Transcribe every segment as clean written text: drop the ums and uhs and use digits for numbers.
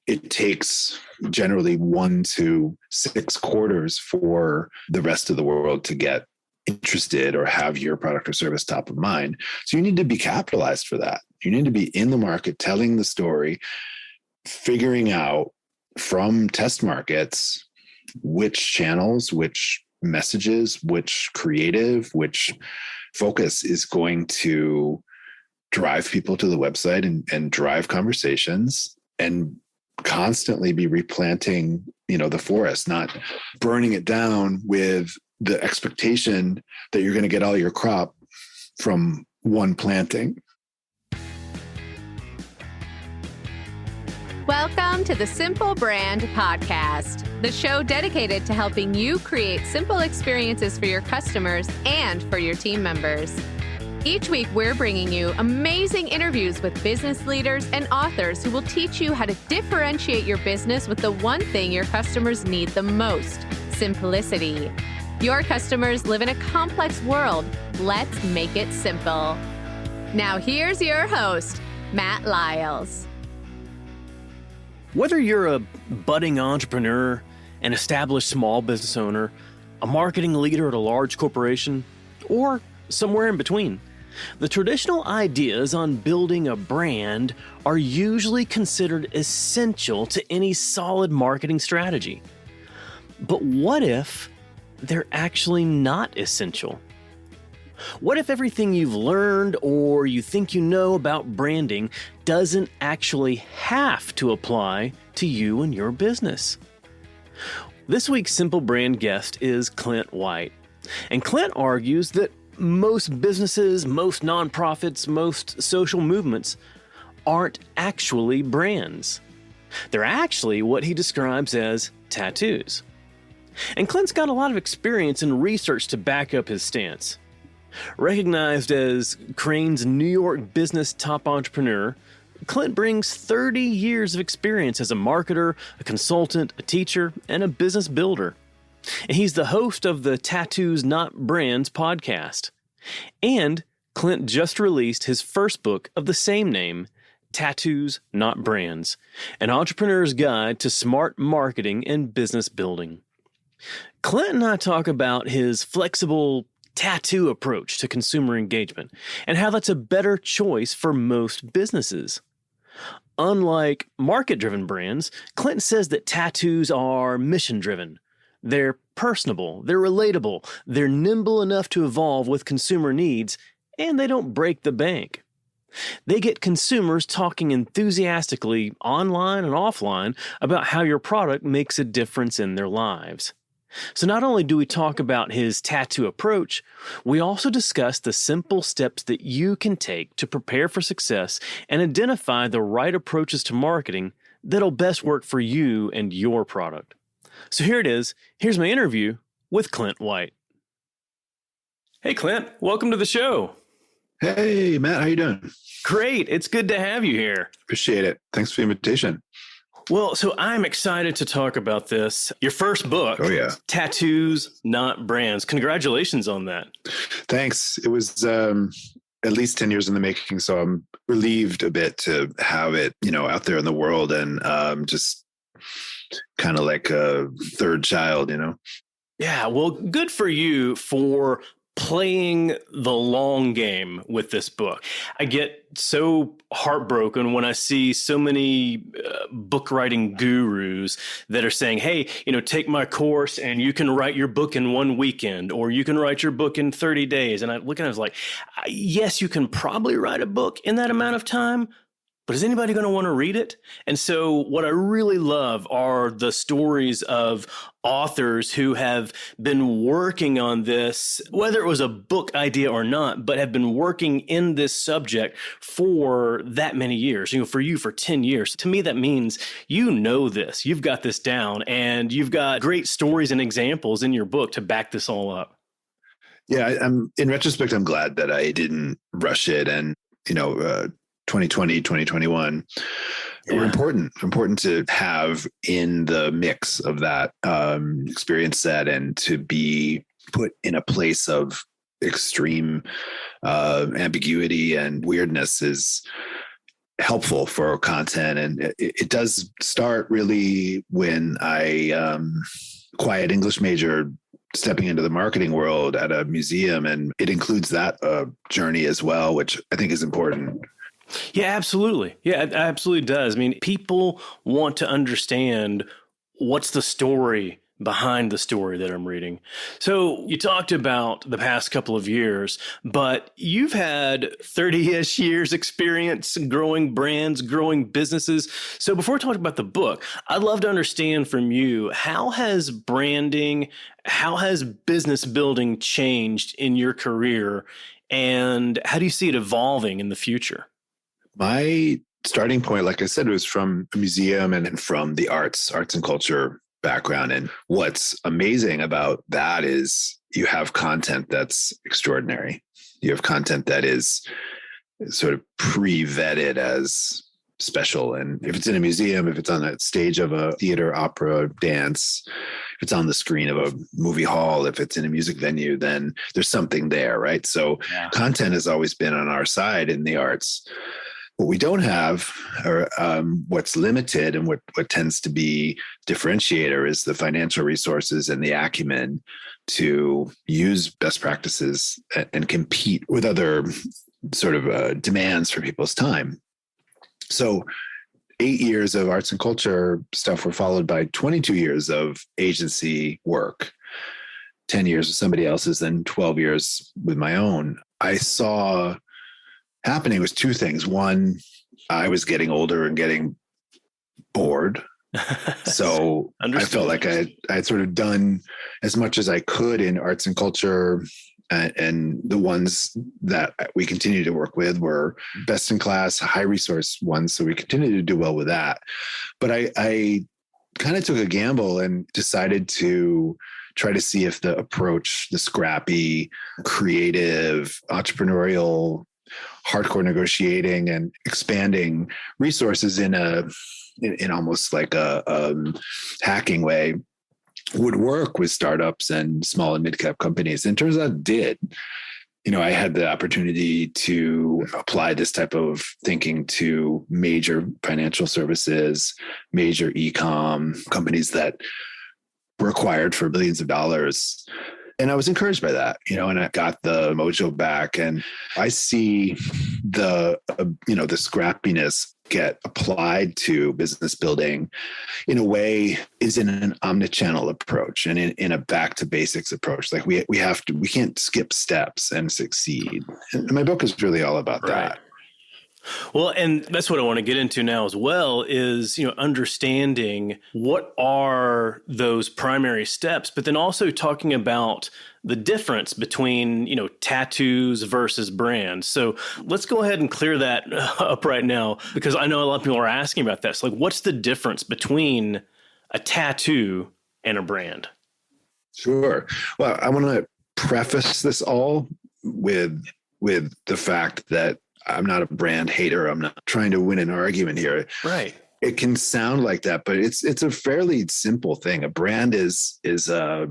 it takes generally 1 to 6 quarters for the rest of the world to get interested or have your product or service top of mind. So you need to be capitalized for that. You need to be in the market, telling the story, figuring out from test markets which channels, which messages, which creative, which focus is going to drive people to the website and drive conversations, and constantly be replanting, the forest, not burning it down with the expectation that you're going to get all your crop from one planting. Welcome to the Simple Brand Podcast, the show dedicated to helping you create simple experiences for your customers and for your team members. Each week, we're bringing you amazing interviews with business leaders and authors who will teach you how to differentiate your business with the one thing your customers need the most: simplicity. Your customers live in a complex world. Let's make it simple. Now, here's your host, Matt Lyles. Whether you're a budding entrepreneur, an established small business owner, a marketing leader at a large corporation, or somewhere in between, the traditional ideas on building a brand are usually considered essential to any solid marketing strategy. But what if they're actually not essential? What if everything you've learned or you think you know about branding doesn't actually have to apply to you and your business? This week's Simple Brand guest is Clint White. And Clint argues that most businesses, most nonprofits, most social movements aren't actually brands. They're actually what he describes as tattoos. And Clint's got a lot of experience and research to back up his stance. Recognized as Crain's New York business top entrepreneur, Clint brings 30 years of experience as a marketer, a consultant, a teacher, and a business builder. And he's the host of the Tattoos Not Brands podcast. And Clint just released his first book of the same name, Tattoos Not Brands, an entrepreneur's guide to smart marketing and business building. Clint and I talk about his flexible tattoo approach to consumer engagement and how that's a better choice for most businesses. Unlike market-driven brands, Clint says that tattoos are mission-driven. They're personable, they're relatable, they're nimble enough to evolve with consumer needs, and they don't break the bank. They get consumers talking enthusiastically online and offline about how your product makes a difference in their lives. So not only do we talk about his tattoo approach, we also discuss the simple steps that you can take to prepare for success and identify the right approaches to marketing that'll best work for you and your product. So here it is. Here's my interview with Clint White. Hey, Clint. Welcome to the show. Hey, Matt. How you doing? Great. It's good to have you here. Appreciate it. Thanks for the invitation. Well, so I'm excited to talk about this. Your first book, Tattoos Not Brands. Congratulations on that. Thanks. It was at least 10 years in the making, so I'm relieved a bit to have it, out there in the world, and just kind of like a third child, Yeah, well, good for you for playing the long game with this book. I get so heartbroken when I see so many book writing gurus that are saying, hey, take my course and you can write your book in one weekend, or you can write your book in 30 days. And I look at it, I was like, yes, you can probably write a book in that amount of time, but is anybody going to want to read it? And so what I really love are the stories of authors who have been working on this, whether it was a book idea or not, but have been working in this subject for that many years. For you, for 10 years. To me, that means this, you've got this down, and you've got great stories and examples in your book to back this all up. Yeah, in retrospect, I'm glad that I didn't rush it, and 2020, 2021 were important to have in the mix of that experience set, and to be put in a place of extreme ambiguity and weirdness is helpful for content. And it does start really when I quiet English major, stepping into the marketing world at a museum. And it includes that journey as well, which I think is important. Yeah, absolutely. Yeah, it absolutely does. I mean, people want to understand what's the story behind the story that I'm reading. So you talked about the past couple of years, but you've had 30-ish years experience growing brands, growing businesses. So before talking about the book, I'd love to understand from you, how has branding, how has business building changed in your career, and how do you see it evolving in the future? My starting point, like I said, was from a museum and from the arts and culture background. And what's amazing about that is you have content that's extraordinary. You have content that is sort of pre-vetted as special. And if it's in a museum, if it's on a stage of a theater, opera, dance, if it's on the screen of a movie hall, if it's in a music venue, then there's something there, right? So content has always been on our side in the arts. What we don't have, or what's limited and what tends to be differentiator, is the financial resources and the acumen to use best practices and compete with other sort of demands for people's time. So 8 years of arts and culture stuff were followed by 22 years of agency work, 10 years with somebody else's, then 12 years with my own. I saw happening was two things. One, I was getting older and getting bored. So I felt like I had sort of done as much as I could in arts and culture. And the ones that we continue to work with were best in class, high resource ones. So we continue to do well with that. But I kind of took a gamble and decided to try to see if the approach, the scrappy, creative, entrepreneurial, hardcore negotiating and expanding resources in almost like a hacking way would work with startups and small and mid-cap companies. And it turns out it did. I had the opportunity to apply this type of thinking to major financial services, major e-com companies that were acquired for billions of dollars. And I was encouraged by that, and I got the mojo back, and I see the scrappiness get applied to business building in a way is in an omnichannel approach and in a back to basics approach. Like we can't skip steps and succeed. And my book is really all about that. Well, and that's what I want to get into now as well is, understanding what are those primary steps, but then also talking about the difference between, tattoos versus brands. So let's go ahead and clear that up right now, because I know a lot of people are asking about that. So like, what's the difference between a tattoo and a brand? Sure. Well, I want to preface this all with the fact that I'm not a brand hater. I'm not trying to win an argument here. Right. It can sound like that, but it's a fairly simple thing. A brand is a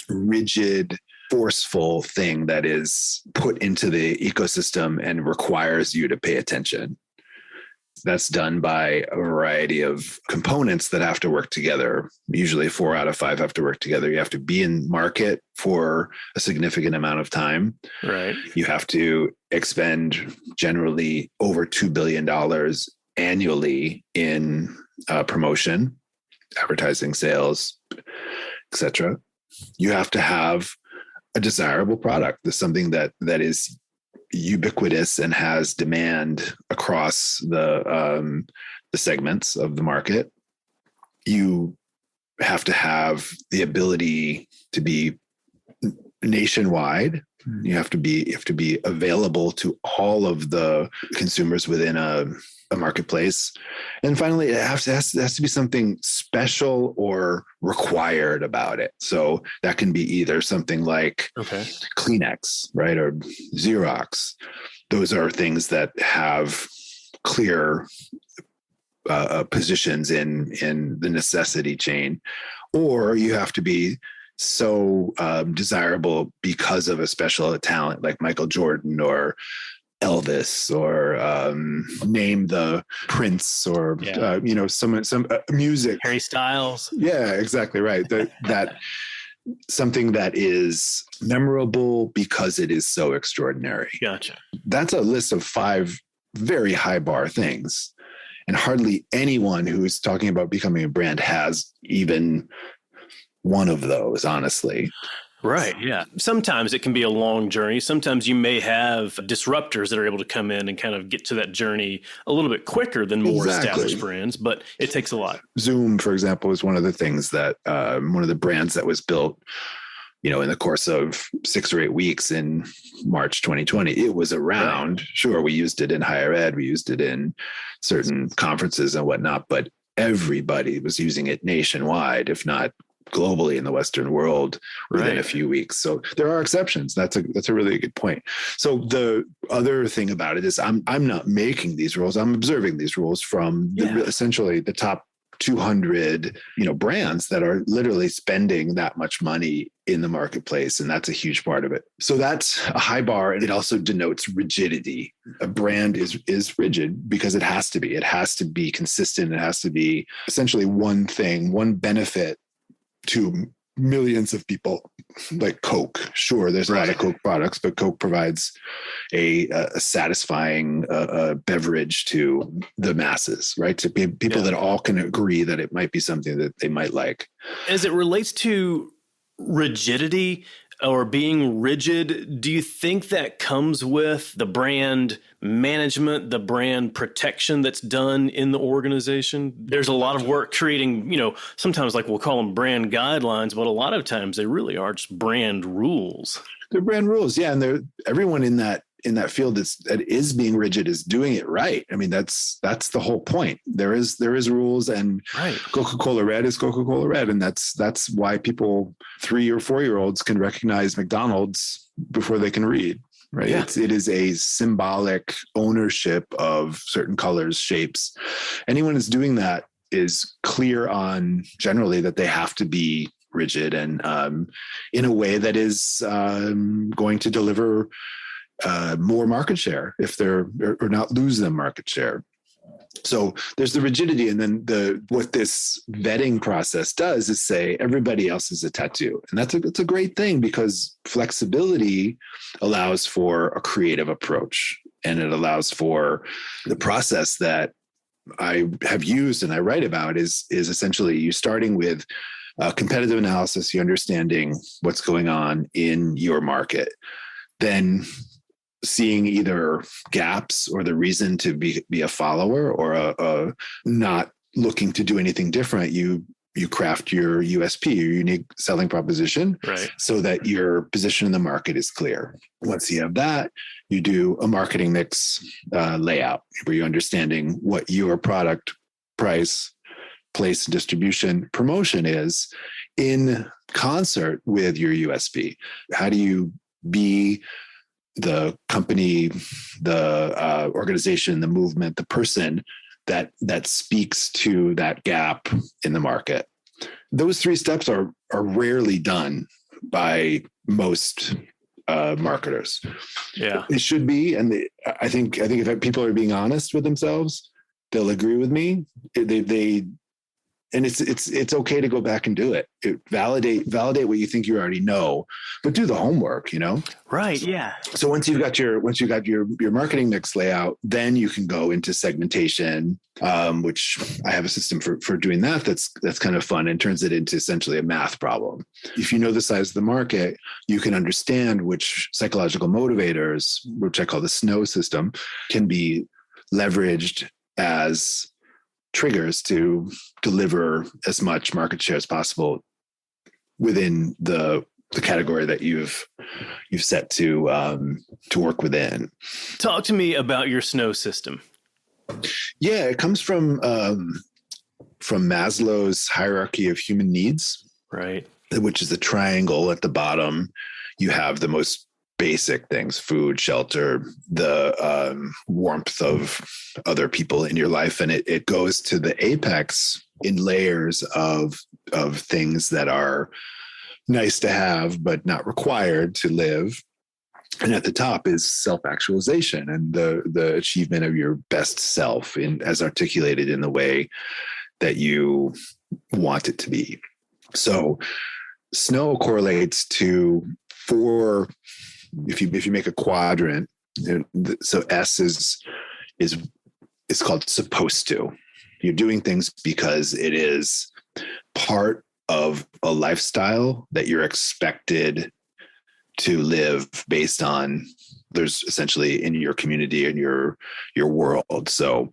rigid, forceful thing that is put into the ecosystem and requires you to pay attention. That's done by a variety of components that have to work together. Usually 4 out of 5 have to work together. You have to be in market for a significant amount of time. Right. You have to expend generally over $2 billion annually in promotion, advertising, sales, etc. You have to have a desirable product. There's something that is ubiquitous and has demand across the segments of the market. You have to have the ability to be nationwide. You have to be available to all of the consumers within a marketplace. And finally, it has to be something special or required about it. So that can be either something like Kleenex, right, or Xerox. Those are things that have clear positions in the necessity chain. Or you have to be so desirable because of a special talent like Michael Jordan or Elvis or name the Prince or some music. Harry Styles. Yeah, exactly right. That something that is memorable because it is so extraordinary. Gotcha. That's a list of 5 very high bar things. And hardly anyone who is talking about becoming a brand has even one of those, honestly. Right. Yeah. Sometimes it can be a long journey. Sometimes you may have disruptors that are able to come in and kind of get to that journey a little bit quicker than more established brands, but it takes a lot. Zoom, for example, is one of the things that one of the brands that was built, in the course of 6 or 8 weeks in March 2020. It was around. Right. Sure, we used it in higher ed. We used it in certain conferences and whatnot, but everybody was using it nationwide, if not globally in the Western world within a few weeks. So there are exceptions. That's a really good point. So the other thing about it is I'm not making these rules. I'm observing these rules from essentially the top 200, brands that are literally spending that much money in the marketplace. And that's a huge part of it. So that's a high bar. And it also denotes rigidity. A brand is rigid because it has to be. It has to be consistent. It has to be essentially one thing, one benefit to millions of people, like Coke. Sure, there's a lot of Coke products, but Coke provides a satisfying beverage to the masses, right? To people that all can agree that it might be something that they might like. As it relates to rigidity or being rigid, do you think that comes with the brand management, the brand protection that's done in the organization? There's a lot of work creating, sometimes like we'll call them brand guidelines, but a lot of times they really are just brand rules. They're brand rules. Yeah. And everyone in that field that is being rigid is doing it right. I mean, that's the whole point. There is rules, and Coca-Cola Red is Coca-Cola Red. And that's why people 3 or 4-year-olds can recognize McDonald's before they can read, right? Yeah. It is a symbolic ownership of certain colors, shapes. Anyone who's doing that is clear on generally that they have to be rigid and in a way that is going to deliver more market share if they're or not lose them market share. So there's the rigidity, and then what this vetting process does is say everybody else is a tattoo, and that's a great thing because flexibility allows for a creative approach, and it allows for the process that I have used and I write about is essentially you starting with competitive analysis, you understanding what's going on in your market, then seeing either gaps or the reason to be a follower or a not looking to do anything different. You craft your USP, your unique selling proposition, so that your position in the market is clear. Once you have that, you do a marketing mix layout where you're understanding what your product, price, place, distribution, promotion is in concert with your USP. How do you be the company, the organization, the movement, the person that speaks to that gap in the market? Those 3 steps are rarely done by most marketers. Yeah, it should be, and I think if people are being honest with themselves, they'll agree with me. And it's okay to go back and do it. Validate what you think you already know, but do the homework, Right. Yeah. So once you got your marketing mix layout, then you can go into segmentation, which I have a system for doing that. That's kind of fun and turns it into essentially a math problem. If you know the size of the market, you can understand which psychological motivators, which I call the SNOW system, can be leveraged as triggers to deliver as much market share as possible within the category that you've set to work within. Talk to me about your SNOW system. Yeah, it comes from Maslow's hierarchy of human needs, right? Which is the triangle at the bottom. You have the most basic things: food, shelter, the warmth of other people in your life. And it goes to the apex in layers of things that are nice to have, but not required to live. And at the top is self-actualization and the achievement of your best self as articulated in the way that you want it to be. So snow correlates to 4, if you make a quadrant, so S is called supposed to. You're doing things because it is part of a lifestyle that you're expected to live based on. There's essentially in your community and your world. So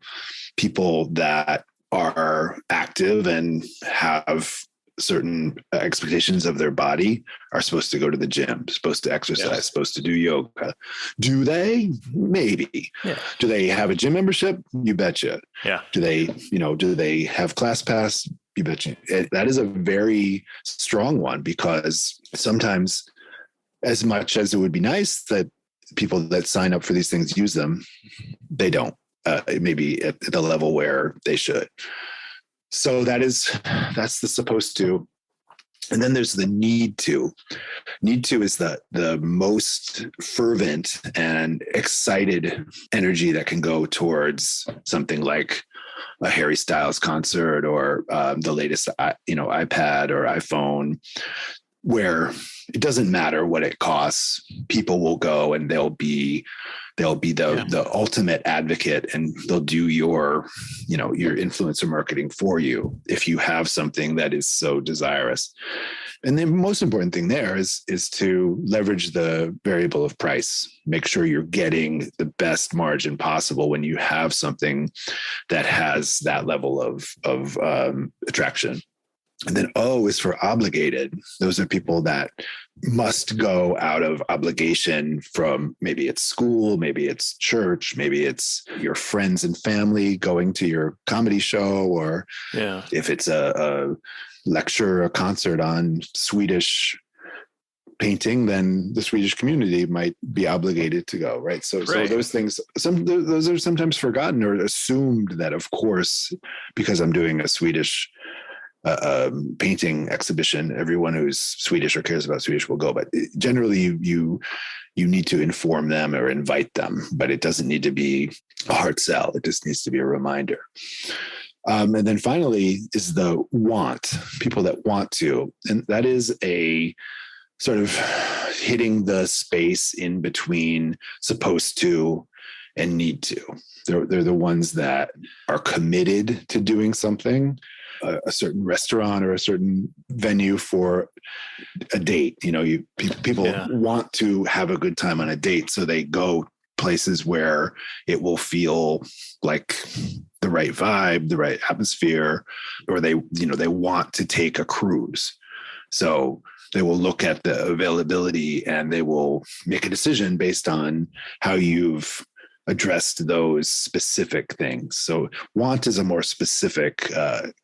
people that are active and have certain expectations of their body are supposed to go to the gym, supposed to exercise, supposed to do yoga. Do they? Maybe. Yeah. Do they have a gym membership? You betcha. Yeah. Do they have class pass? You betcha. That is a very strong one, because sometimes, as much as it would be nice that people that sign up for these things use them, they don't, maybe at the level where they should. So that's the supposed to. And then there's the need to. Need to is the most fervent and excited energy that can go towards something like a Harry Styles concert or the latest, iPad or iPhone, where it doesn't matter what it costs. People will go and they'll be the ultimate advocate, and they'll do your influencer marketing for you if you have something that is so desirous. And the most important thing there is to leverage the variable of price. Make sure you're getting the best margin possible when you have something that has that level of attraction. And then O is for obligated. Those are people that must go out of obligation from, maybe it's school, maybe it's church, maybe it's your friends and family going to your comedy show, or if it's a lecture, a concert on Swedish painting, then the Swedish community might be obligated to go, right? So those things, those are sometimes forgotten or assumed that, of course, because I'm doing a Swedish painting exhibition, everyone who's Swedish or cares about Swedish will go. But generally, you need to inform them or invite them, but it doesn't need to be a hard sell. It just needs to be a reminder. And then finally is the want, people that want to, and that is a sort of hitting the space in between supposed to and need to. They're the ones that are committed to doing something, a certain restaurant or a certain venue for a date. People want to have a good time on a date, so they go places where it will feel like the right vibe, the right atmosphere, or they want to take a cruise. So they will look at the availability and they will make a decision based on how you've addressed those specific things. So want is a more specific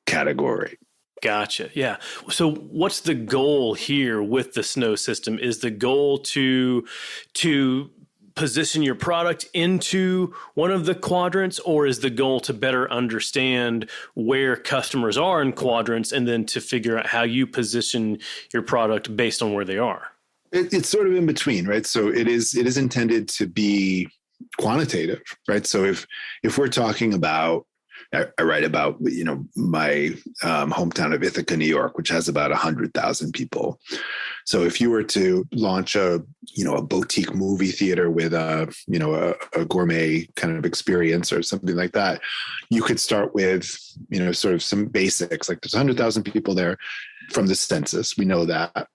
category. Gotcha. Yeah. So what's the goal here with the snow system? Is the goal to position your product into one of the quadrants, or is the goal to better understand where customers are in quadrants and then to figure out how you position your product based on where they are? It's sort of in between, right? So it is intended to be quantitative, right? So if we're talking about, I write about, my hometown of Ithaca, New York, which has about 100,000 people. So if you were to launch a boutique movie theater with a gourmet kind of experience or something like that, you could start with, sort of some basics, like there's 100,000 people there from the census. We know that.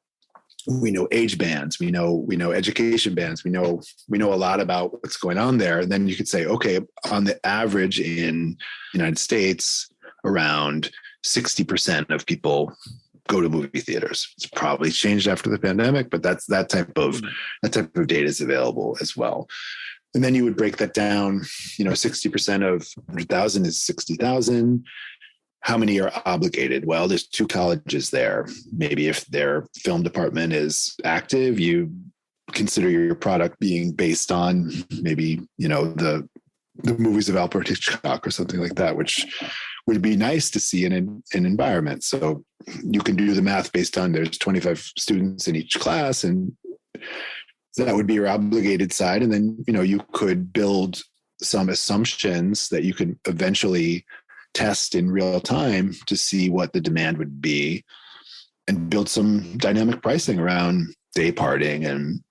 We know age bands, we know education bands, we know a lot about what's going on there. And then you could say, okay, on the average in the United States, around 60% of people go to movie theaters. It's probably changed after the pandemic, but that type of data is available as well. And then you would break that down, 60% of 100,000 is 60,000. How many are obligated? Well, there's 2 colleges there. Maybe if their film department is active, you consider your product being based on maybe, the movies of Alfred Hitchcock or something like that, which would be nice to see in an environment. So you can do the math based on there's 25 students in each class, and that would be your obligated side. And then, you could build some assumptions that you could eventually test in real time to see what the demand would be and build some dynamic pricing around day parting and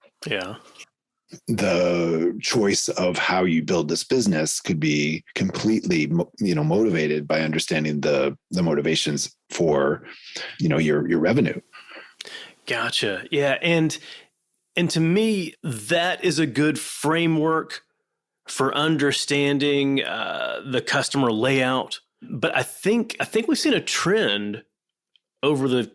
the choice of how you build this business could be completely, motivated by understanding the motivations for, your revenue. Gotcha. Yeah. And to me, that is a good framework for understanding the customer layout. But I think we've seen a trend over the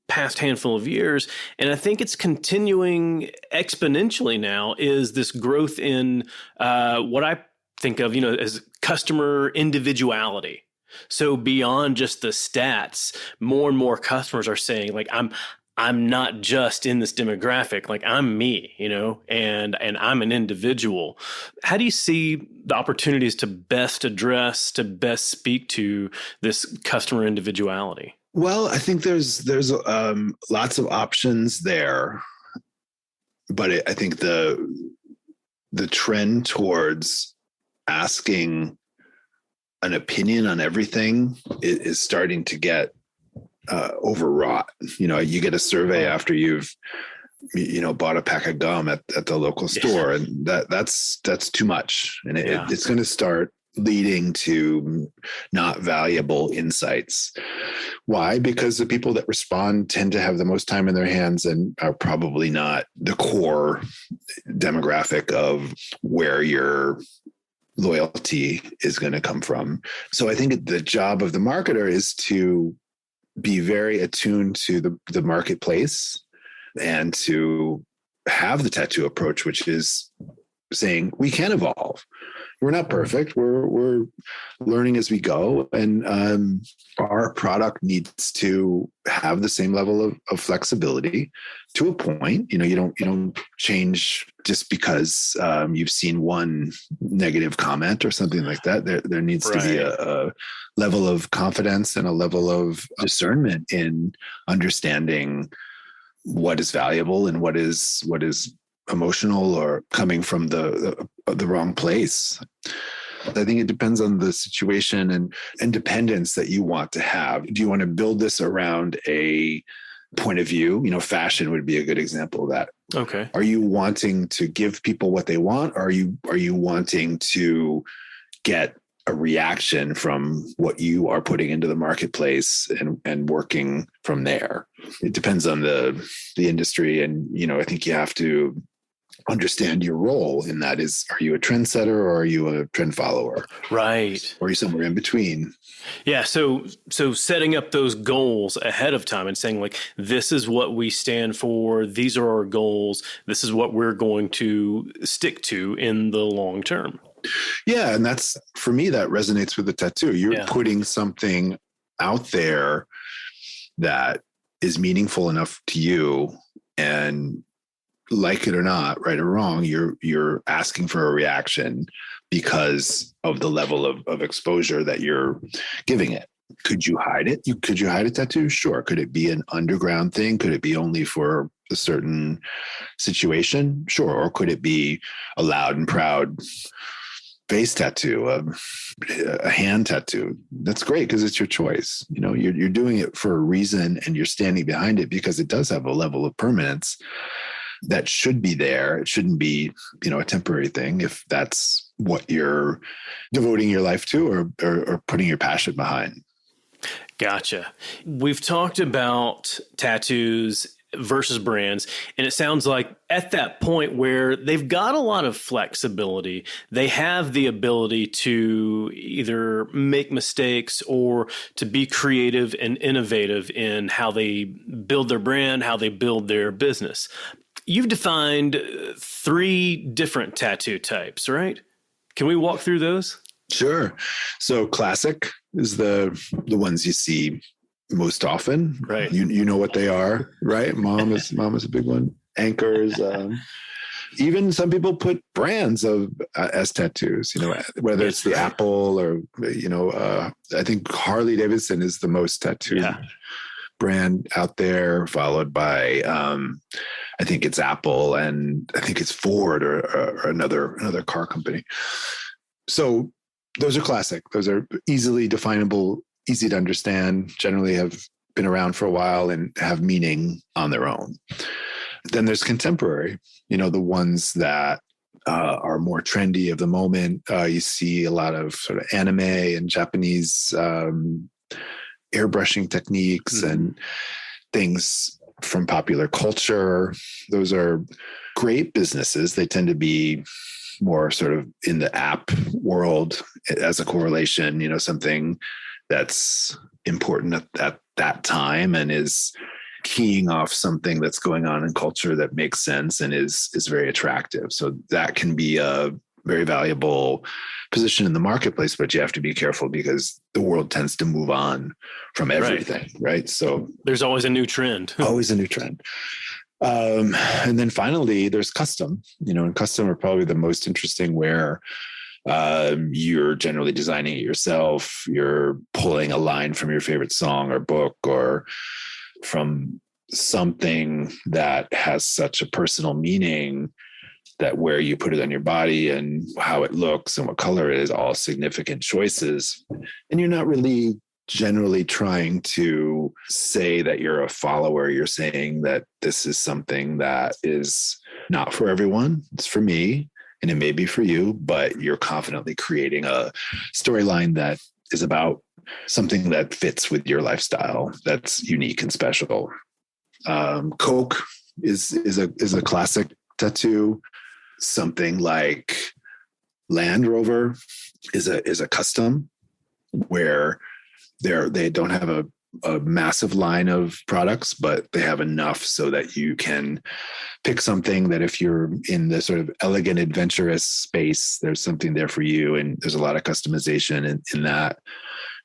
past handful of years, and I think it's continuing exponentially now, is this growth in what I think of, as customer individuality. So beyond just the stats, more and more customers are saying, like, I'm not just in this demographic, like I'm me, and I'm an individual. How do you see the opportunities to best address, to best speak to this customer individuality? Well, I think there's lots of options there, but I think the trend towards asking an opinion on everything is starting to get overwrought. You get a survey after you've bought a pack of gum at the local store, and that's too much, and it's going to start leading to not valuable insights. Why? Because the people that respond tend to have the most time in their hands and are probably not the core demographic of where your loyalty is going to come from. So I think the job of the marketer is to be very attuned to the marketplace and to have the tattoo approach, which is saying we can evolve. We're not perfect. We're learning as we go. And our product needs to have the same level of flexibility to a point. You don't change just because you've seen one negative comment or something like that. There needs to be a level of confidence and a level of discernment in understanding what is valuable and what is emotional or coming from the wrong place. I think it depends on the situation and independence that you want to have. Do you want to build this around a point of view? Fashion would be a good example of that. Okay. Are you wanting to give people what they want? Or are you wanting to get a reaction from what you are putting into the marketplace and working from there? It depends on the industry. And, I think you have to understand your role in that. Are you a trendsetter or are you a trend follower? Right. Or are you somewhere in between? Yeah. So setting up those goals ahead of time and saying, like, this is what we stand for. These are our goals. This is what we're going to stick to in the long term. Yeah. And that's, for me, that resonates with the tattoo. You're putting something out there that is meaningful enough to you, and like it or not, right or wrong, you're asking for a reaction because of the level of exposure that you're giving it. Could you hide it? Could you hide a tattoo? Sure. Could it be an underground thing? Could it be only for a certain situation? Sure. Or could it be a loud and proud face tattoo, a hand tattoo? That's great because it's your choice. You're doing it for a reason, and you're standing behind it because it does have a level of permanence that should be there. It shouldn't be, a temporary thing if that's what you're devoting your life to or putting your passion behind. Gotcha. We've talked about tattoos versus brands, and it sounds like at that point where they've got a lot of flexibility, they have the ability to either make mistakes or to be creative and innovative in how they build their brand, how they build their business. You've defined 3 different tattoo types, right? Can we walk through those? Sure. So classic is the ones you see most often. Right. You know what they are, right? Mom is a big one. Anchors. Even some people put brands as tattoos, whether it's the Apple or, I think Harley Davidson is the most tattooed brand out there, followed by I think it's Apple, and I think it's Ford or another car company. So those are classic. Those are easily definable, easy to understand, generally have been around for a while and have meaning on their own. Then there's contemporary, the ones that are more trendy of the moment. You see a lot of sort of anime and Japanese airbrushing techniques and things from popular culture. Those are great businesses. They tend to be more sort of in the app world as a correlation, something that's important at that time and is keying off something that's going on in culture that makes sense and is very attractive. So that can be a very valuable position in the marketplace, but you have to be careful because the world tends to move on from everything, right? So there's always a new trend. Always a new trend. And then finally, there's custom, and custom are probably the most interesting, where you're generally designing it yourself. You're pulling a line from your favorite song or book or from something that has such a personal meaning that where you put it on your body and how it looks and what color it is, all significant choices. And you're not really generally trying to say that you're a follower. You're saying that this is something that is not for everyone. It's for me, and it may be for you, but you're confidently creating a storyline that is about something that fits with your lifestyle, that's unique and special. Coke is a classic tattoo. Something like Land Rover is a custom, where they don't have a massive line of products, but they have enough so that you can pick something that if you're in the sort of elegant, adventurous space, there's something there for you. And there's a lot of customization in that.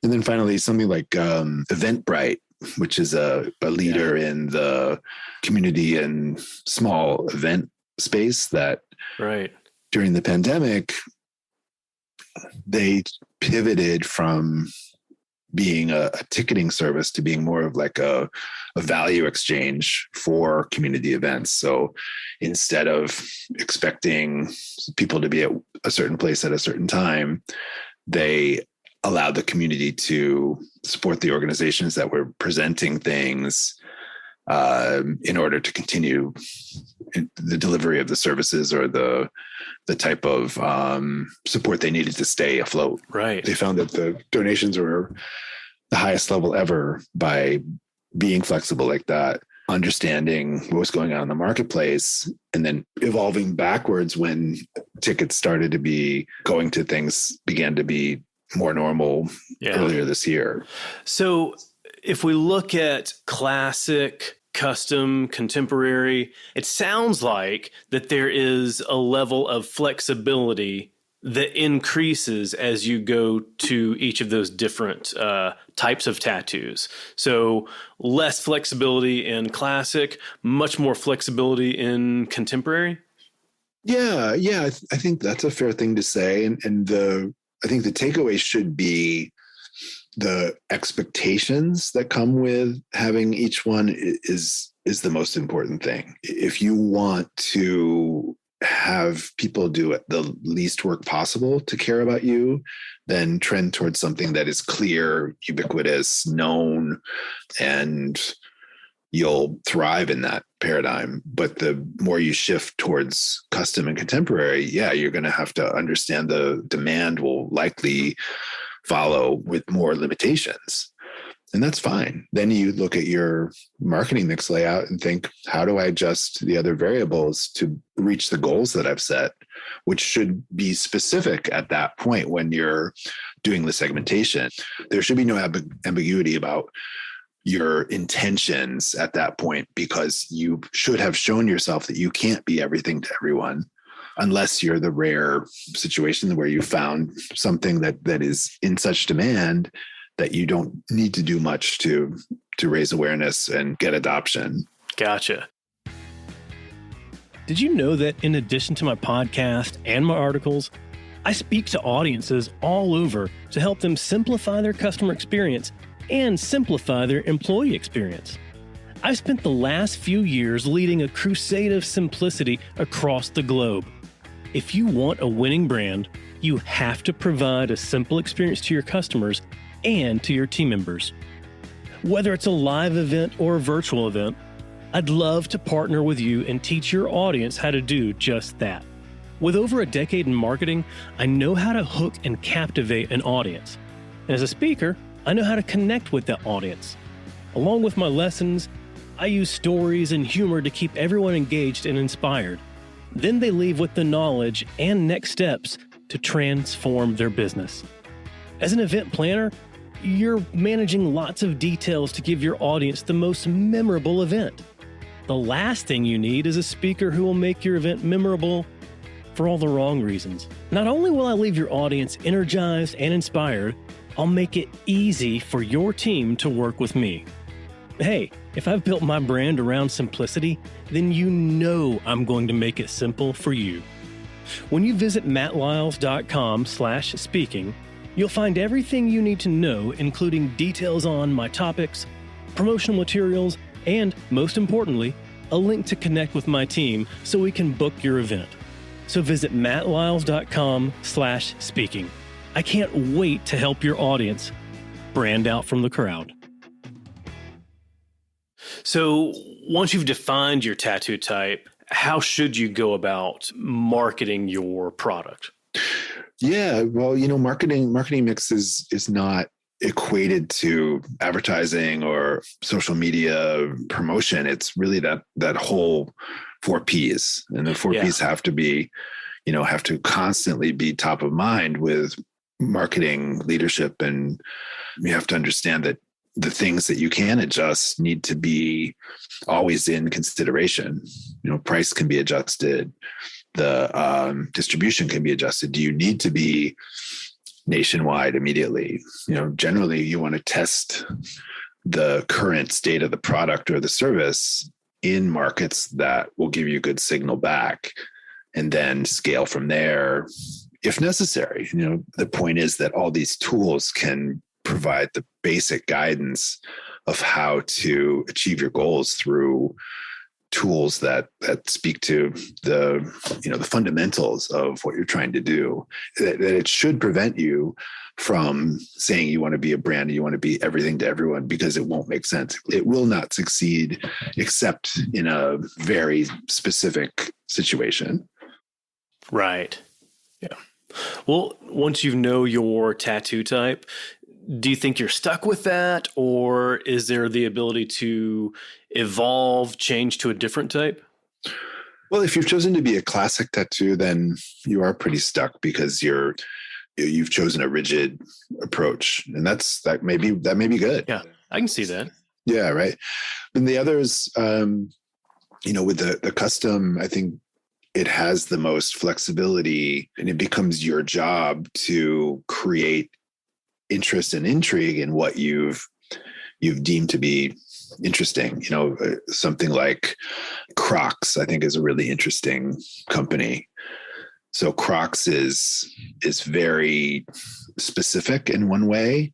And then finally, something like Eventbrite, which is a leader in the community and small event space that during the pandemic, they pivoted from being a ticketing service to being more of like a value exchange for community events. So instead of expecting people to be at a certain place at a certain time, they allowed the community to support the organizations that were presenting things in order to continue the delivery of the services or the type of support they needed to stay afloat. Right. They found that the donations were the highest level ever by being flexible like that, understanding what was going on in the marketplace, and then evolving backwards when tickets started to be going to things began to be more normal earlier this year. So if we look at classic, custom, contemporary, it sounds like that there is a level of flexibility that increases as you go to each of those different types of tattoos. So less flexibility in classic, much more flexibility in contemporary. Yeah. I think that's a fair thing to say. And I think the takeaway should be the expectations that come with having each one is the most important thing. If you want to have people do the least work possible to care about you, then trend towards something that is clear, ubiquitous, known, and you'll thrive in that paradigm. But the more you shift towards custom and contemporary, you're going to have to understand the demand will likely follow with more limitations. And that's fine. Then you look at your marketing mix layout and think, how do I adjust the other variables to reach the goals that I've set, which should be specific at that point when you're doing the segmentation. There should be no ambiguity about your intentions at that point, because you should have shown yourself that you can't be everything to everyone, unless you're the rare situation where you found something that is in such demand that you don't need to do much to raise awareness and get adoption. Gotcha. Did you know that in addition to my podcast and my articles, I speak to audiences all over to help them simplify their customer experience and simplify their employee experience. I've spent the last few years leading a crusade of simplicity across the globe. If you want a winning brand, you have to provide a simple experience to your customers and to your team members. Whether it's a live event or a virtual event, I'd love to partner with you and teach your audience how to do just that. With over a decade in marketing, I know how to hook and captivate an audience. And as a speaker, I know how to connect with that audience. Along with my lessons, I use stories and humor to keep everyone engaged and inspired. Then they leave with the knowledge and next steps to transform their business. As an event planner, you're managing lots of details to give your audience the most memorable event. The last thing you need is a speaker who will make your event memorable for all the wrong reasons. Not only will I leave your audience energized and inspired, I'll make it easy for your team to work with me. Hey, if I've built my brand around simplicity, then you know I'm going to make it simple for you. When you visit mattlyles.com/speaking, you'll find everything you need to know, including details on my topics, promotional materials, and most importantly, a link to connect with my team so we can book your event. So visit mattlyles.com/speaking. I can't wait to help your audience brand out from the crowd. So once you've defined your tattoo type, how should you go about marketing your product? Yeah, well, marketing mix is not equated to advertising or social media promotion. It's really that whole 4 Ps, and the 4 Ps have to constantly be top of mind with marketing leadership. And you have to understand that the things that you can adjust need to be always in consideration. Price can be adjusted. The distribution can be adjusted. Do you need to be nationwide immediately? Generally you want to test the current state of the product or the service in markets that will give you good signal back, and then scale from there if necessary. The point is that all these tools can provide the basic guidance of how to achieve your goals through tools that speak to the fundamentals of what you're trying to do. That it should prevent you from saying you want to be a brand and you want to be everything to everyone, because it won't make sense. It will not succeed except in a very specific situation. Right. Yeah. Well, once you know your tattoo type, do you think you're stuck with that, or is there the ability to evolve, change to a different type? Well, if you've chosen to be a classic tattoo, then you are pretty stuck because you've chosen a rigid approach, and that may be good. Yeah, I can see that. Yeah, right. And the others, with the custom, I think it has the most flexibility, and it becomes your job to create interest and intrigue in what you've deemed to be interesting. Something like Crocs, I think, is a really interesting company. So Crocs is very specific in one way,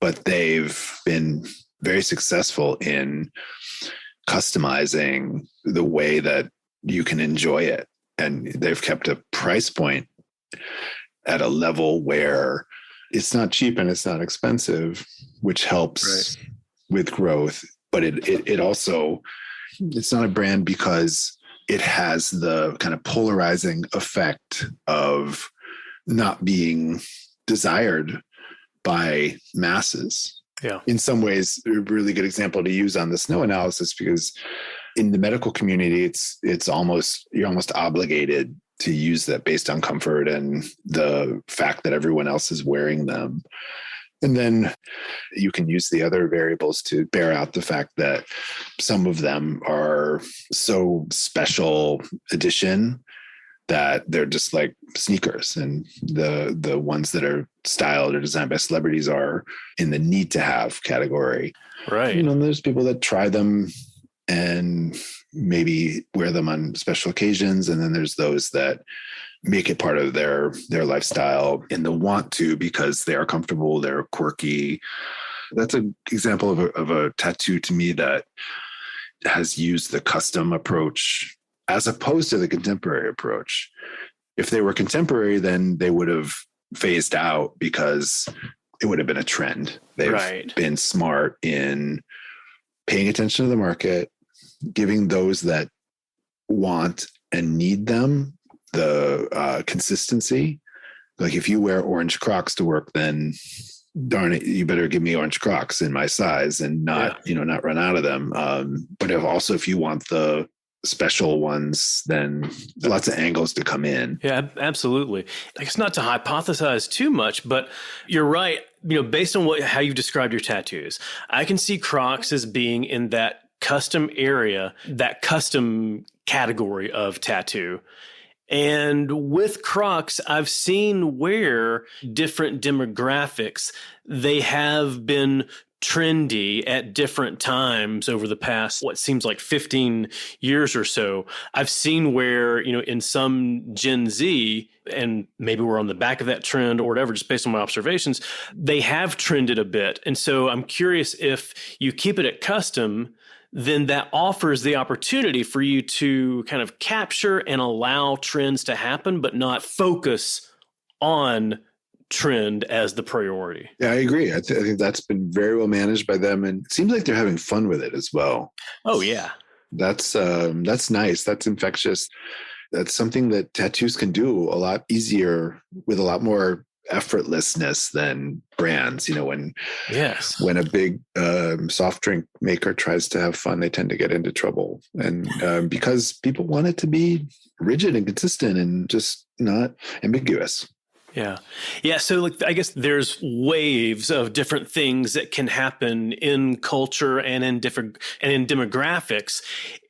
but they've been very successful in customizing the way that you can enjoy it. And they've kept a price point at a level where it's not cheap and it's not expensive, which helps with growth. But it also, it's not a brand because it has the kind of polarizing effect of not being desired by masses. Yeah. In some ways, a really good example to use on the snow analysis, because in the medical community, you're almost obligated to use that based on comfort and the fact that everyone else is wearing them. And then you can use the other variables to bear out the fact that some of them are so special edition that they're just like sneakers, and the ones that are styled or designed by celebrities are in the need to have category. Right. There's people that try them and maybe wear them on special occasions. And then there's those that make it part of their lifestyle and they'll want to because they are comfortable, they're quirky, That's an example of a tattoo to me that has used the custom approach as opposed to the contemporary approach. If they were contemporary, then they would have phased out because it would have been a trend. They've been smart in paying attention to the market, giving those that want and need them the consistency. Like if you wear orange Crocs to work, then darn it, you better give me orange Crocs in my size and not run out of them. But if you want the special ones, then lots of angles to come in. Yeah, absolutely. I guess not to hypothesize too much, but you're right. Based on how you've described your tattoos, I can see Crocs as being in that custom area, that custom category of tattoo. And with Crocs, I've seen where different demographics, they have been trendy at different times over the past, what seems like 15 years or so. I've seen where, in some Gen Z, and maybe we're on the back of that trend or whatever, just based on my observations, they have trended a bit. And so I'm curious, if you keep it at custom, then that offers the opportunity for you to kind of capture and allow trends to happen, but not focus on trend as the priority. Yeah, I agree. I think that's been very well managed by them, and it seems like they're having fun with it as well. Oh yeah, that's nice. That's infectious. That's something that tattoos can do a lot easier with a lot more effortlessness than brands. When a big soft drink maker tries to have fun, they tend to get into trouble, and because people want it to be rigid and consistent and just not ambiguous. Yeah. So I guess there's waves of different things that can happen in culture and in demographics.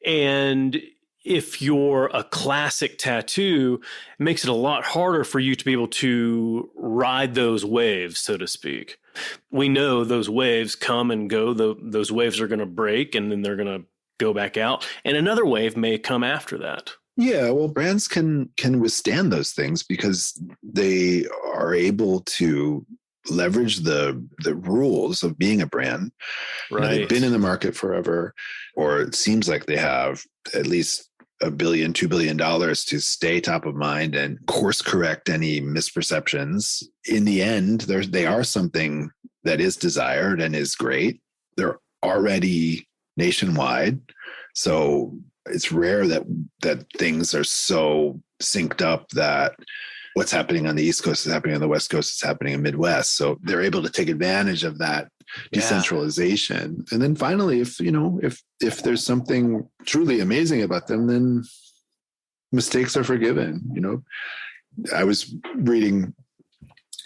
And if you're a classic tattoo, it makes it a lot harder for you to be able to ride those waves, so to speak. We know those waves come and go. Those waves are going to break and then they're going to go back out. And another wave may come after that. Yeah, well, brands can withstand those things because they are able to leverage the rules of being a brand. Right. They've been in the market forever, or it seems like they have at least $1 billion, $2 billion to stay top of mind and course correct any misperceptions. In the end, they are something that is desired and is great. They're already nationwide, so it's rare that things are so synced up that what's happening on the East Coast is happening on the West Coast, is happening in Midwest. So they're able to take advantage of that decentralization. And then finally, if there's something truly amazing about them, then mistakes are forgiven. I was reading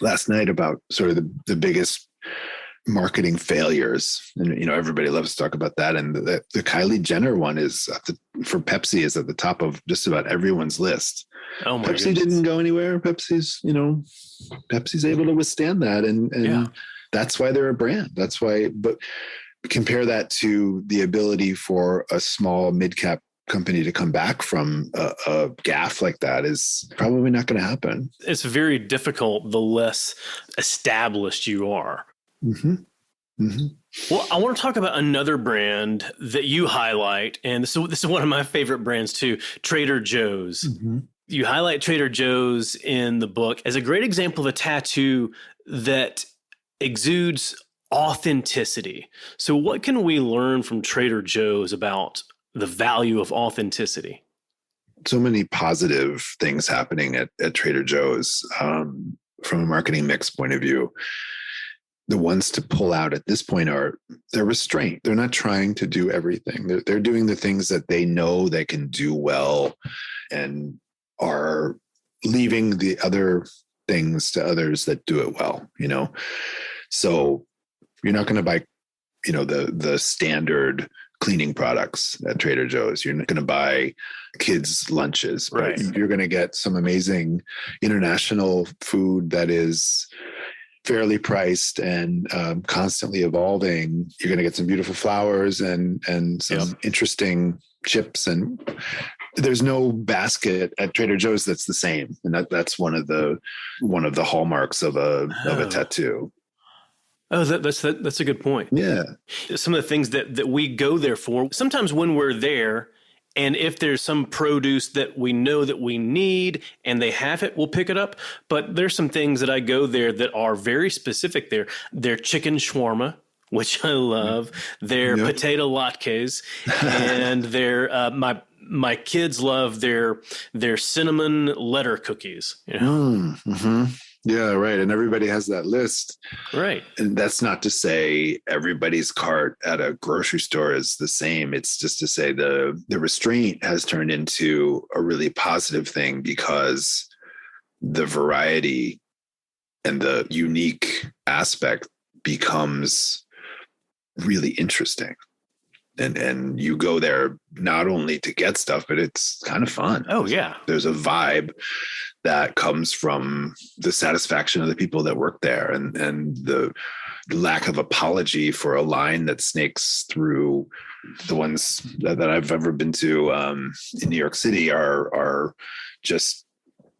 last night about sort of the biggest marketing failures, and everybody loves to talk about that, and the Kylie Jenner one is for Pepsi is at the top of just about everyone's list. Oh my Pepsi goodness. didn't go anywhere. Pepsi's able to withstand that, and that's why they're a brand. That's why. But compare that to the ability for a small mid-cap company to come back from a gaffe like that is probably not going to happen. It's very difficult the less established you are. Mm-hmm. Mm-hmm. Well, I want to talk about another brand that you highlight, and this is one of my favorite brands too, Trader Joe's. Mm-hmm. You highlight Trader Joe's in the book as a great example of a tattoo that exudes authenticity. So what can we learn from Trader Joe's about the value of authenticity? So many positive things happening at Trader Joe's from a marketing mix point of view. The ones to pull out at this point are their restraint. They're not trying to do everything. They're doing the things that they know they can do well and are leaving the other things to others that do it well, So you're not going to buy, the standard cleaning products at Trader Joe's. You're not going to buy kids' lunches, right? But you're going to get some amazing international food that is fairly priced and constantly evolving. You're going to get some beautiful flowers and some interesting chips, and there's no basket at Trader Joe's that's the same. And that's one of the hallmarks of a tattoo. Oh, that's a good point. Yeah. Some of the things that we go there for, sometimes when we're there, and if there's some produce that we know that we need and they have it, we'll pick it up. But there's some things that I go there that are very specific there. Their chicken shawarma, which I love, their Yep. potato latkes, and their my kids love their cinnamon letter cookies. You know? Mm-hmm. Yeah, right. And everybody has that list. Right. And that's not to say everybody's cart at a grocery store is the same. It's just to say the restraint has turned into a really positive thing because the variety and the unique aspect becomes really interesting. And you go there not only to get stuff, but it's kind of fun. Oh, yeah. There's a vibe that comes from the satisfaction of the people that work there and the lack of apology for a line that snakes through. The ones that I've ever been to in New York City are just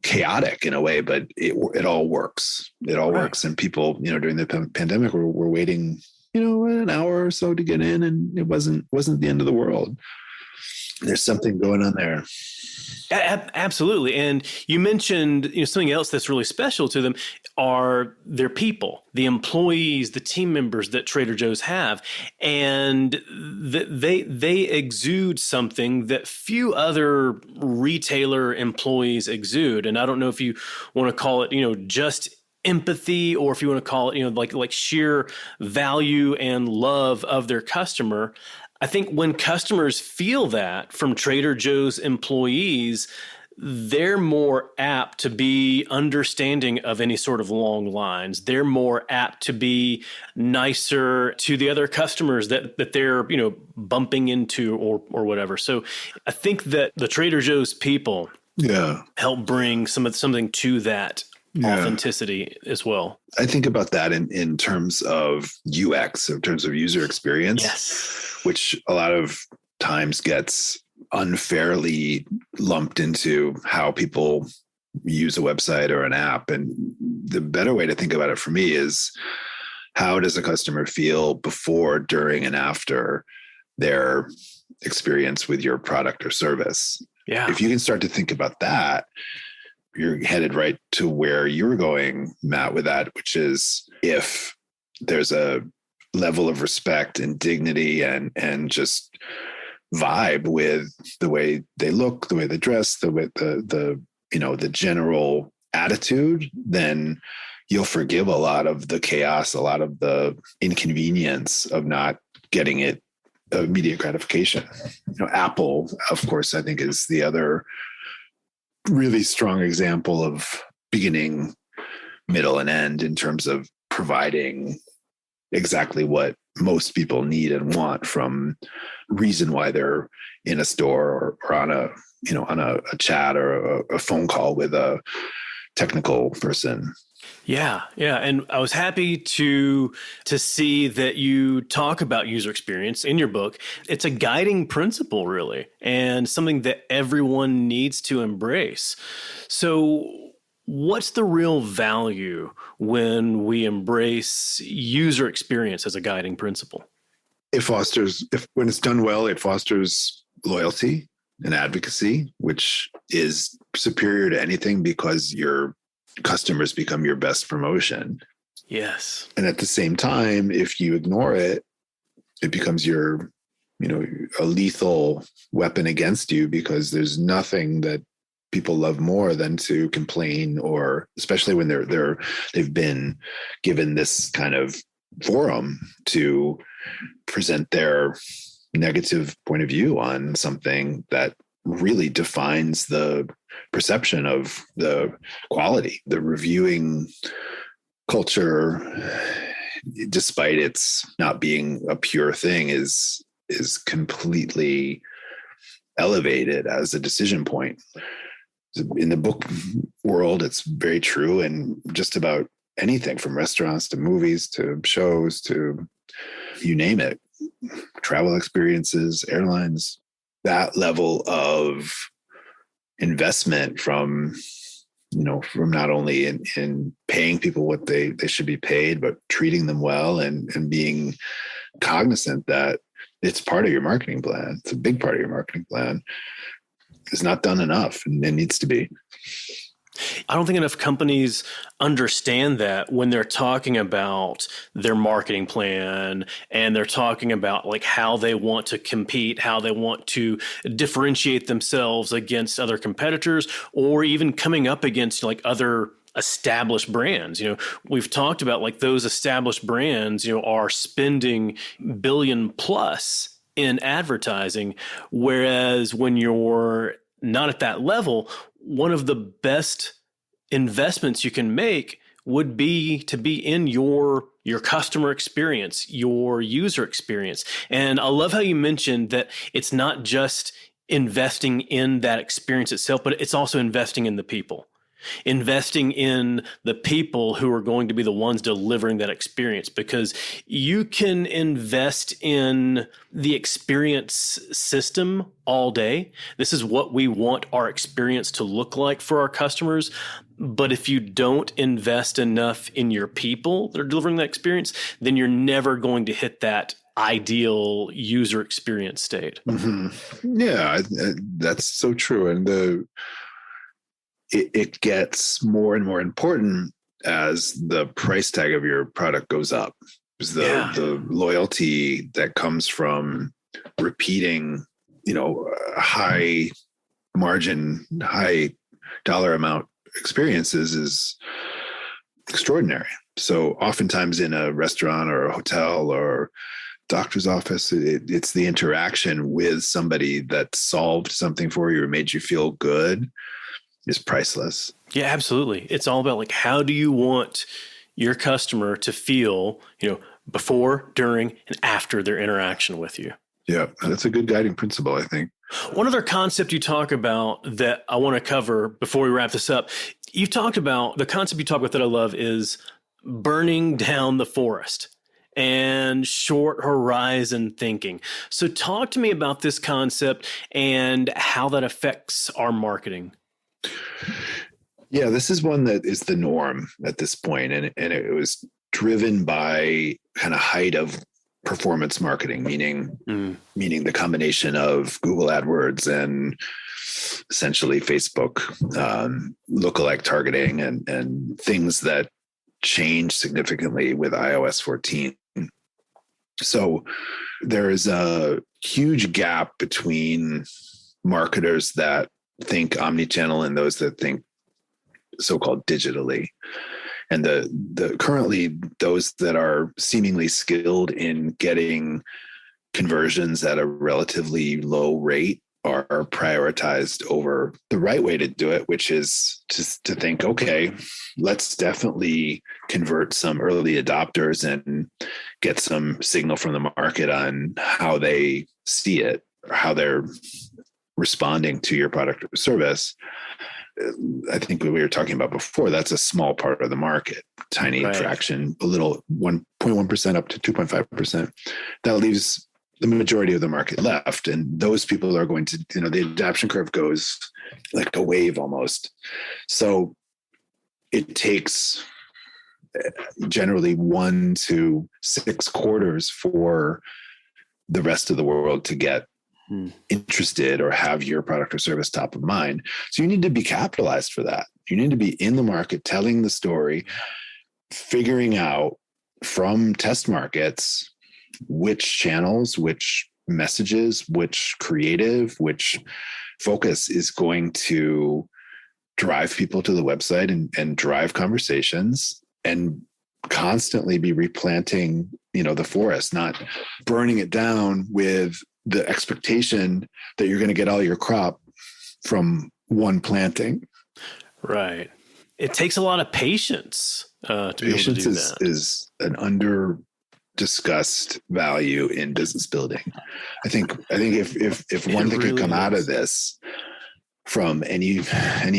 chaotic in a way, but it all works. It all works. And people, during the pandemic were waiting, an hour or so to get in, and it wasn't the end of the world. There's something going on there. Absolutely. And you mentioned, something else that's really special to them are their people, the employees, the team members that Trader Joe's have. And they exude something that few other retailer employees exude. And I don't know if you want to call it, just empathy, or if you want to call it, like sheer value and love of their customer. I think when customers feel that from Trader Joe's employees, they're more apt to be understanding of any sort of long lines. They're more apt to be nicer to the other customers that they're, bumping into or whatever. So I think that the Trader Joe's people help bring something to that authenticity as well. I think about that in terms of UX, in terms of user experience. Yes. Which a lot of times gets unfairly lumped into how people use a website or an app. And the better way to think about it for me is, how does a customer feel before, during, and after their experience with your product or service? Yeah. If you can start to think about that, you're headed right to where you're going, Matt, with that, which is if there's a level of respect and dignity and just vibe with the way they look, the way they dress, the way the general attitude, then you'll forgive a lot of the chaos, a lot of the inconvenience of not getting it immediate gratification. Apple, of course, I think is the other really strong example of beginning, middle, and end in terms of providing exactly what most people need and want, from reason why they're in a store or on a chat or a phone call with a technical person. Yeah. And I was happy to see that you talk about user experience in your book. It's a guiding principle, really, and something that everyone needs to embrace. So what's the real value when we embrace user experience as a guiding principle? When it's done well, it fosters loyalty and advocacy, which is superior to anything because your customers become your best promotion. Yes. And at the same time, if you ignore it, it becomes a lethal weapon against you, because there's nothing that people love more than to complain, or especially when they've been given this kind of forum to present their negative point of view on something that really defines the perception of the quality. The reviewing culture, despite its not being a pure thing, is completely elevated as a decision point. In the book world, it's very true, and just about anything from restaurants to movies to shows to you name it, travel experiences, airlines. That level of investment from from not only in paying people what they should be paid, but treating them well and being cognizant that it's part of your marketing plan. It's a big part of your marketing plan. It's not done enough, and it needs to be. I don't think enough companies understand that when they're talking about their marketing plan and they're talking about like how they want to compete, how they want to differentiate themselves against other competitors, or even coming up against like other established brands. We've talked about like those established brands, are spending billion plus in advertising, whereas when you're not at that level, one of the best investments you can make would be to be in your customer experience, your user experience. And I love how you mentioned that it's not just investing in that experience itself, but it's also investing in the people. Investing in the people who are going to be the ones delivering that experience, because you can invest in the experience system all day. This is what we want our experience to look like for our customers. But if you don't invest enough in your people that are delivering that experience, then you're never going to hit that ideal user experience state. Mm-hmm. Yeah, that's so true. And it gets more and more important as the price tag of your product goes up. The loyalty that comes from repeating, high margin, high dollar amount experiences is extraordinary. So oftentimes in a restaurant or a hotel or doctor's office, it's the interaction with somebody that solved something for you or made you feel good is priceless. Yeah, absolutely. It's all about like, how do you want your customer to feel, before, during, and after their interaction with you? Yeah, that's a good guiding principle, I think. One other concept you talk about that I want to cover before we wrap this up, the concept you talk about that I love is burning down the forest and short horizon thinking. So talk to me about this concept and how that affects our marketing. Yeah, this is one that is the norm at this point, and it was driven by kind of height of performance marketing, meaning the combination of Google AdWords and essentially Facebook lookalike targeting and things that changed significantly with iOS 14. So there is a huge gap between marketers that think omnichannel and those that think so-called digitally. And the currently those that are seemingly skilled in getting conversions at a relatively low rate are prioritized over the right way to do it, which is just to think, okay, let's definitely convert some early adopters and get some signal from the market on how they see it or how they're responding to your product or service. I think what we were talking about before, that's a small part of the market, tiny fraction, a little 1.1% up to 2.5%. That leaves the majority of the market left. And those people are going to, the adoption curve goes like a wave almost. So it takes generally 1 to 6 quarters for the rest of the world to get interested or have your product or service top of mind. So you need to be capitalized for that. You need to be in the market, telling the story, figuring out from test markets which channels, which messages, which creative, which focus is going to drive people to the website and drive conversations, and constantly be replanting, the forest, not burning it down with the expectation that you're going to get all your crop from one planting. Right. It takes a lot of patience to be able to do that. Is an under discussed value in business building. I think if one thing could come out of this from any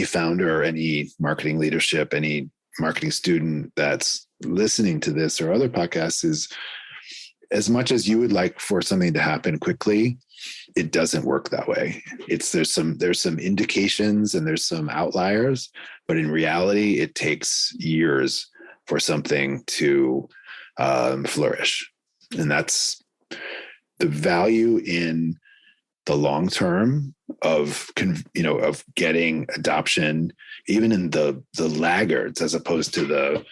founder, any marketing leadership, any marketing student that's listening to this or other podcasts, is as much as you would like for something to happen quickly, it doesn't work that way. There's some indications and there's some outliers, but in reality, it takes years for something to flourish. And that's the value in the long term of getting adoption, even in the laggards, as opposed to the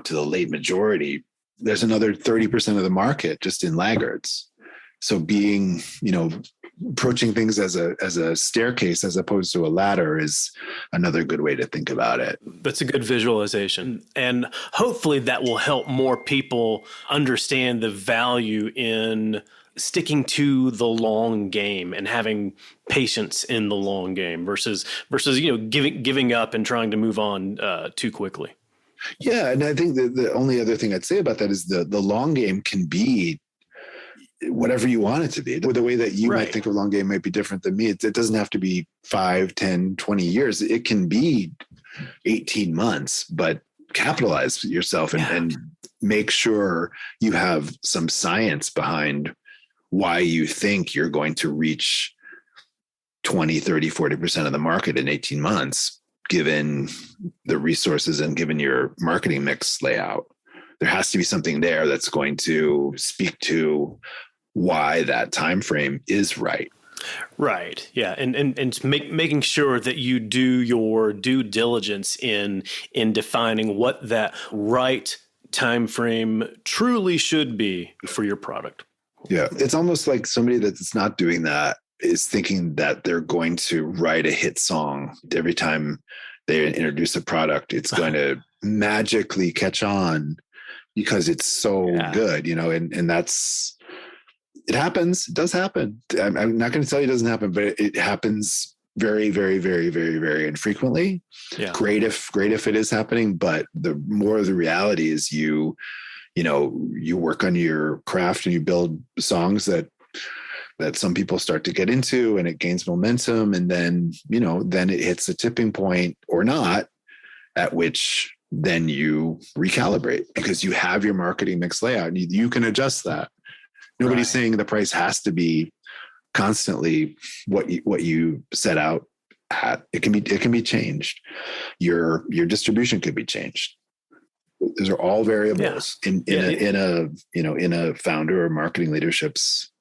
late majority. There's another 30% of the market just in laggards. So being, approaching things as a staircase as opposed to a ladder is another good way to think about it. That's a good visualization. And hopefully that will help more people understand the value in sticking to the long game and having patience in the long game versus giving up and trying to move on too quickly. Yeah, and I think the only other thing I'd say about that is the long game can be whatever you want it to be. The way that you might think of long game might be different than me. It doesn't have to be 5, 10, 20 years. It can be 18 months, but capitalize yourself and make sure you have some science behind why you think you're going to reach 20, 30, 40% of the market in 18 months, given the resources and given your marketing mix layout. There has to be something there that's going to speak to why that time frame is right. Right. Yeah. And making sure that you do your due diligence in defining what that right time frame truly should be for your product. Yeah. It's almost like somebody that's not doing that is thinking that they're going to write a hit song every time they introduce a product. It's going to magically catch on because it's so good, and that's, it happens. It does happen. I'm not going to tell you it doesn't happen, but it happens very, very, very, very, very infrequently. Yeah. Great if it is happening, but the more of the reality is you work on your craft and you build songs that some people start to get into and it gains momentum. And then it hits a tipping point or not, at which then you recalibrate because you have your marketing mix layout and you can adjust that. Nobody's saying the price has to be constantly what you set out at. It can be changed. Your distribution could be changed. Those are all variables in a founder or marketing leadership's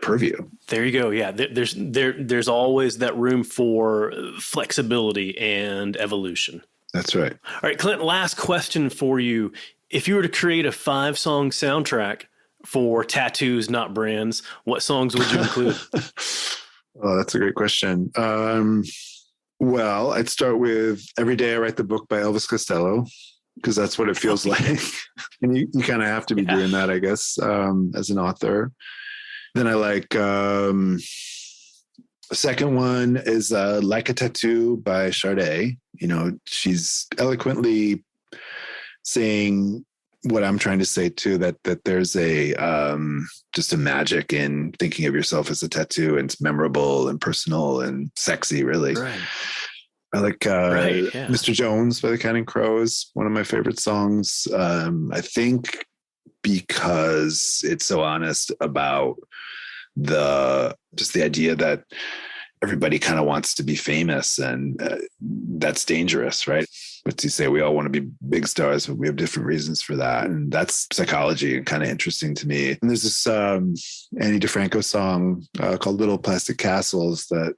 purview. There you go. Yeah. There's always that room for flexibility and evolution. That's right. All right, Clint, last question for you. If you were to create a 5-song soundtrack for Tattoos Not Brands, what songs would you include? Oh, that's a great question. Well, I'd start with Every Day I Write the Book by Elvis Costello, because that's what it feels like. And you kind of have to be doing that, I guess, as an author. Then I like, the second one is Like a Tattoo by Sade. She's eloquently saying what I'm trying to say too, that there's a just a magic in thinking of yourself as a tattoo, and it's memorable and personal and sexy, really. Right. I like Mr. Jones by the Counting Crows, one of my favorite songs. I think because it's so honest about the idea that everybody kind of wants to be famous, and that's dangerous, right? But you say we all want to be big stars, but we have different reasons for that. And that's psychology and kind of interesting to me. And there's this Annie DeFranco song called Little Plastic Castles that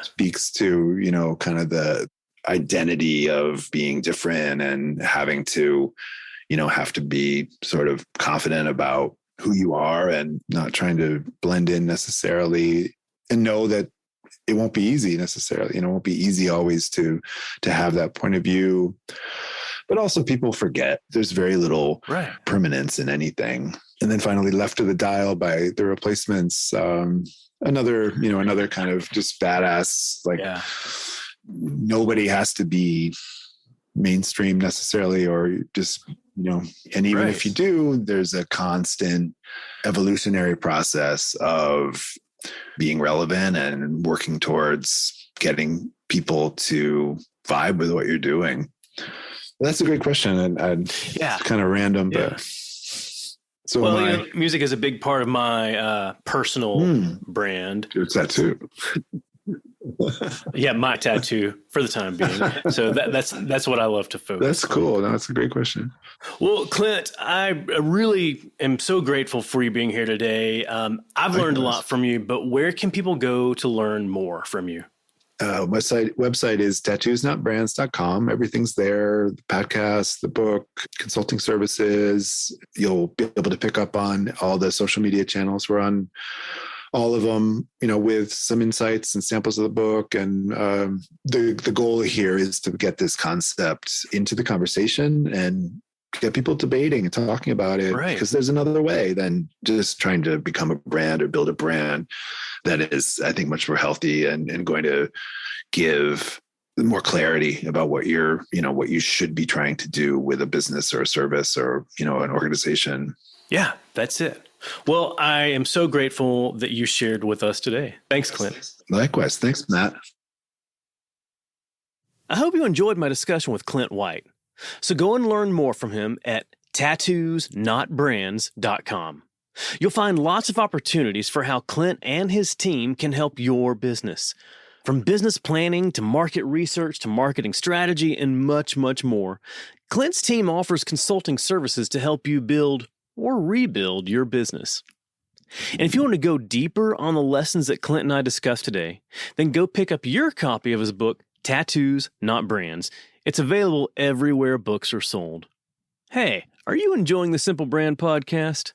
speaks to, kind of the identity of being different and having to, have to be sort of confident about who you are and not trying to blend in necessarily, and know that it won't be easy necessarily. It won't be easy always to have that point of view. But also people forget there's very little permanence in anything. And then finally Left to the Dial by The Replacements. Another kind of just badass, nobody has to be mainstream necessarily, or just, and even if you do, there's a constant evolutionary process of being relevant and working towards getting people to vibe with what you're doing. That's a great question. And it's kind of random, but So Well, music is a big part of my personal brand. your tattoo. Yeah, my tattoo for the time being. So that's what I love to focus. That's cool. No, that's a great question. Well, Clint, I really am so grateful for you being here today. I've learned a lot from you, but where can people go to learn more from you? Website is tattoosnotbrands.com. Everything's there. The podcast, the book, consulting services. You'll be able to pick up on all the social media channels. We're on all of them, with some insights and samples of the book. And the goal here is to get this concept into the conversation and get people debating and talking about it. Right. Because there's another way than just trying to become a brand or build a brand that is, I think, much more healthy and going to give more clarity about what what you should be trying to do with a business or a service or, an organization. Yeah, that's it. Well, I am so grateful that you shared with us today. Thanks, Clint. Likewise. Thanks, Matt. I hope you enjoyed my discussion with Clint White. So go and learn more from him at tattoosnotbrands.com. You'll find lots of opportunities for how Clint and his team can help your business. From business planning to market research to marketing strategy and much, much more, Clint's team offers consulting services to help you build or rebuild your business. And if you want to go deeper on the lessons that Clint and I discussed today, then go pick up your copy of his book, Tattoos, Not Brands. It's available everywhere books are sold. Hey, are you enjoying the Simple Brand Podcast?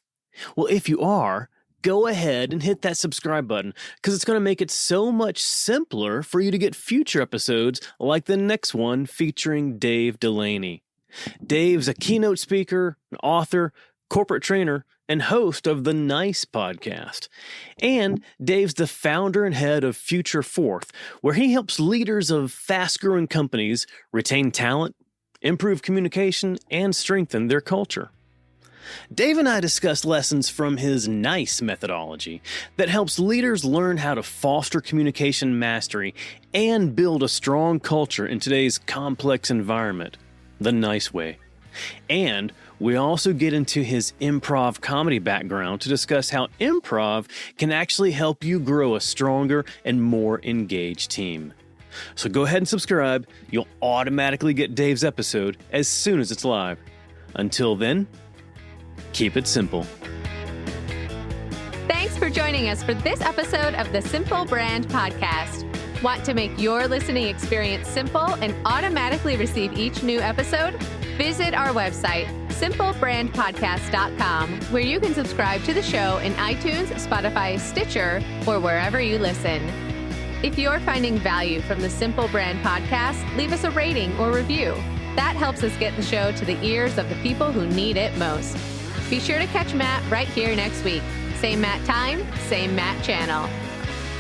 Well, if you are, go ahead and hit that subscribe button because it's going to make it so much simpler for you to get future episodes like the next one featuring Dave Delaney. Dave's a keynote speaker, an author, corporate trainer, and host of the Nice podcast. And Dave's the founder and head of Future Fourth, where he helps leaders of fast-growing companies retain talent, improve communication, and strengthen their culture. Dave and I discussed lessons from his NICE methodology that helps leaders learn how to foster communication mastery and build a strong culture in today's complex environment, the NICE way. And we also get into his improv comedy background to discuss how improv can actually help you grow a stronger and more engaged team. So go ahead and subscribe. You'll automatically get Dave's episode as soon as it's live. Until then, keep it simple. Thanks for joining us for this episode of the Simple Brand Podcast. Want to make your listening experience simple and automatically receive each new episode? Visit our website, simplebrandpodcast.com, where you can subscribe to the show in iTunes, Spotify, Stitcher, or wherever you listen. If you're finding value from the Simple Brand Podcast, leave us a rating or review. That helps us get the show to the ears of the people who need it most. Be sure to catch Matt right here next week. Same Matt time, same Matt channel.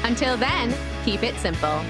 Until then, keep it simple.